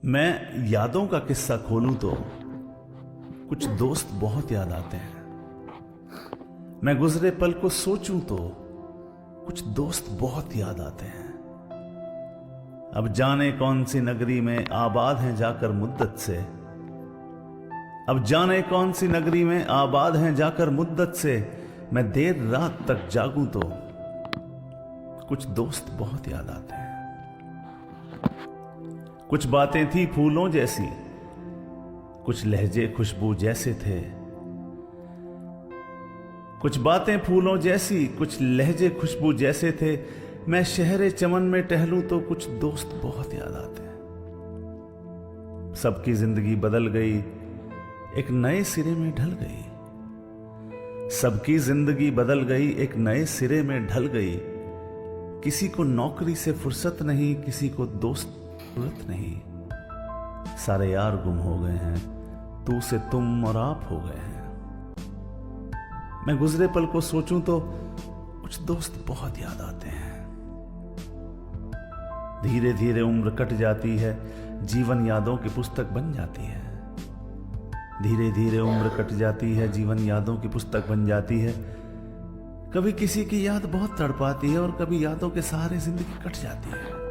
मैं यादों का किस्सा खोलूं तो कुछ दोस्त बहुत याद आते हैं। मैं गुजरे पल को सोचूं तो कुछ दोस्त बहुत याद आते हैं। अब जाने कौन सी नगरी में आबाद हैं जाकर मुद्दत से, अब जाने कौन सी नगरी में आबाद हैं जाकर मुद्दत से। मैं देर रात तक जागूं तो कुछ दोस्त बहुत याद आते हैं। कुछ बातें थी फूलों जैसी, कुछ लहजे खुशबू जैसे थे। कुछ बातें फूलों जैसी, कुछ लहजे खुशबू जैसे थे। मैं शहरे चमन में टहलूं तो कुछ दोस्त बहुत याद आते हैं। सबकी जिंदगी बदल गई, एक नए सिरे में ढल गई। सबकी जिंदगी बदल गई, एक नए सिरे में ढल गई। किसी को नौकरी से फुर्सत नहीं, किसी को दोस्त जरूरत नहीं। सारे यार गुम हो गए हैं, तू से तुम और आप हो गए हैं। मैं गुजरे पल को सोचूं तो कुछ दोस्त बहुत याद आते हैं। धीरे धीरे उम्र कट जाती है, जीवन यादों की पुस्तक बन जाती है। धीरे धीरे उम्र कट जाती है, जीवन यादों की पुस्तक बन जाती है। कभी किसी की याद बहुत तड़पाती है और कभी यादों के सहारे जिंदगी कट जाती है।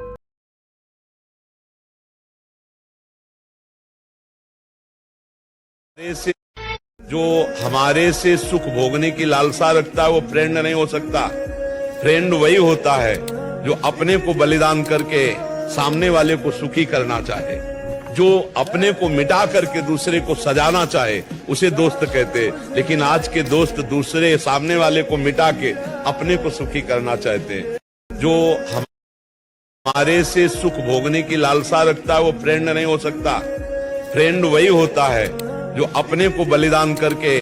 जो हमारे से सुख भोगने की लालसा रखता है वो फ्रेंड नहीं हो सकता। फ्रेंड वही होता है जो अपने को बलिदान करके सामने वाले को सुखी करना चाहे। जो अपने को मिटा करके दूसरे को सजाना चाहे उसे दोस्त कहते। लेकिन आज के दोस्त दूसरे सामने वाले को मिटा के अपने को सुखी करना चाहते। जो हमारे से सुख भोगने की लालसा रखता है वो फ्रेंड नहीं हो सकता। फ्रेंड वही होता है जो अपने को बलिदान करके।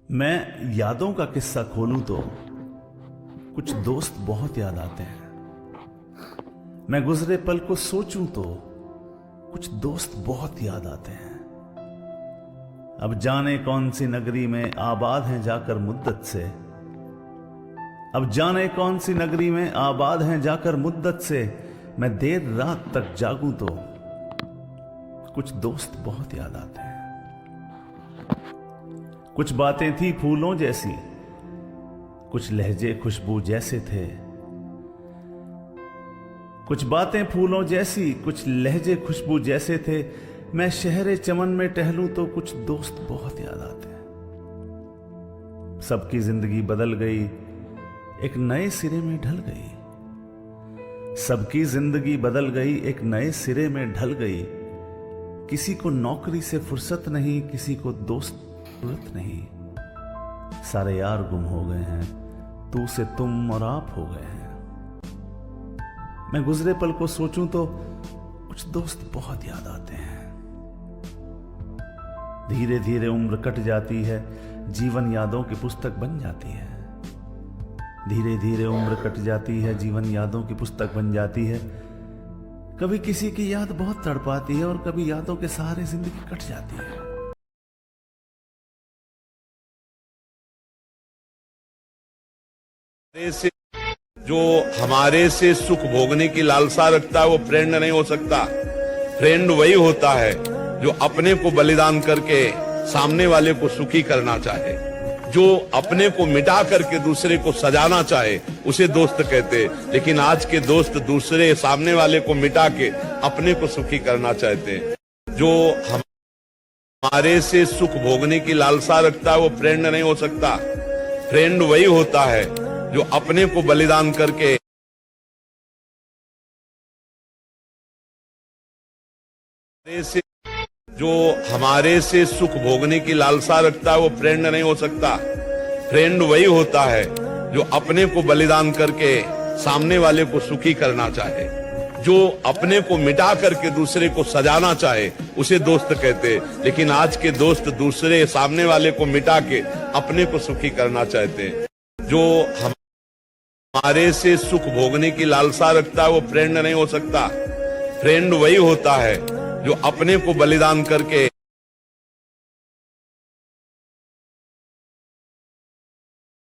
मैं यादों का किस्सा खोलूं तो कुछ दोस्त बहुत याद आते हैं। मैं गुजरे पल को सोचूं तो कुछ दोस्त बहुत याद आते हैं। अब जाने कौन सी नगरी में आबाद हैं जाकर मुद्दत से, अब जाने कौन सी नगरी में आबाद हैं जाकर मुद्दत से। मैं देर रात तक जागूं तो कुछ दोस्त बहुत याद आते हैं। कुछ बातें थी फूलों जैसी, कुछ लहजे खुशबू जैसे थे। कुछ बातें फूलों जैसी, कुछ लहजे खुशबू जैसे थे। मैं शहरे चमन में टहलूं तो कुछ दोस्त बहुत याद आते हैं। सबकी जिंदगी बदल गई, एक नए सिरे में ढल गई। सबकी जिंदगी बदल गई, एक नए सिरे में ढल गई। किसी को नौकरी से फुर्सत नहीं, किसी को दोस्त जरूरत नहीं। सारे यार गुम हो गए हैं, तू से तुम और आप हो गए हैं। मैं गुजरे पल को सोचूं तो कुछ दोस्त बहुत याद आते हैं। धीरे धीरे उम्र कट जाती है, जीवन यादों की पुस्तक बन जाती है। धीरे धीरे उम्र कट जाती है, जीवन यादों की पुस्तक बन जाती है। कभी किसी की याद बहुत तड़पाती है और कभी यादों के सहारे जिंदगी कट जाती है। जो हमारे से सुख भोगने की लालसा रखता है वो फ्रेंड नहीं हो सकता। फ्रेंड वही होता है जो अपने को बलिदान करके सामने वाले को सुखी करना चाहे। जो अपने को मिटा करके दूसरे को सजाना चाहे उसे दोस्त कहते। लेकिन आज के दोस्त दूसरे सामने वाले को मिटा के अपने को सुखी करना चाहते। जो हमारे से सुख भोगने की लालसा रखता है वो फ्रेंड नहीं हो सकता। फ्रेंड वही होता है जो अपने को बलिदान करके। जो हमारे से सुख भोगने की लालसा रखता है वो फ्रेंड नहीं हो सकता। फ्रेंड वही होता है जो अपने को बलिदान करके सामने वाले को सुखी करना चाहे। जो अपने को मिटा करके दूसरे को सजाना चाहे उसे दोस्त कहते। लेकिन आज के दोस्त दूसरे सामने वाले को मिटा के अपने को सुखी करना चाहते। जो हमारे से सुख भोगने की लालसा रखता है वो फ्रेंड नहीं हो सकता। फ्रेंड वही होता है जो अपने को बलिदान करके।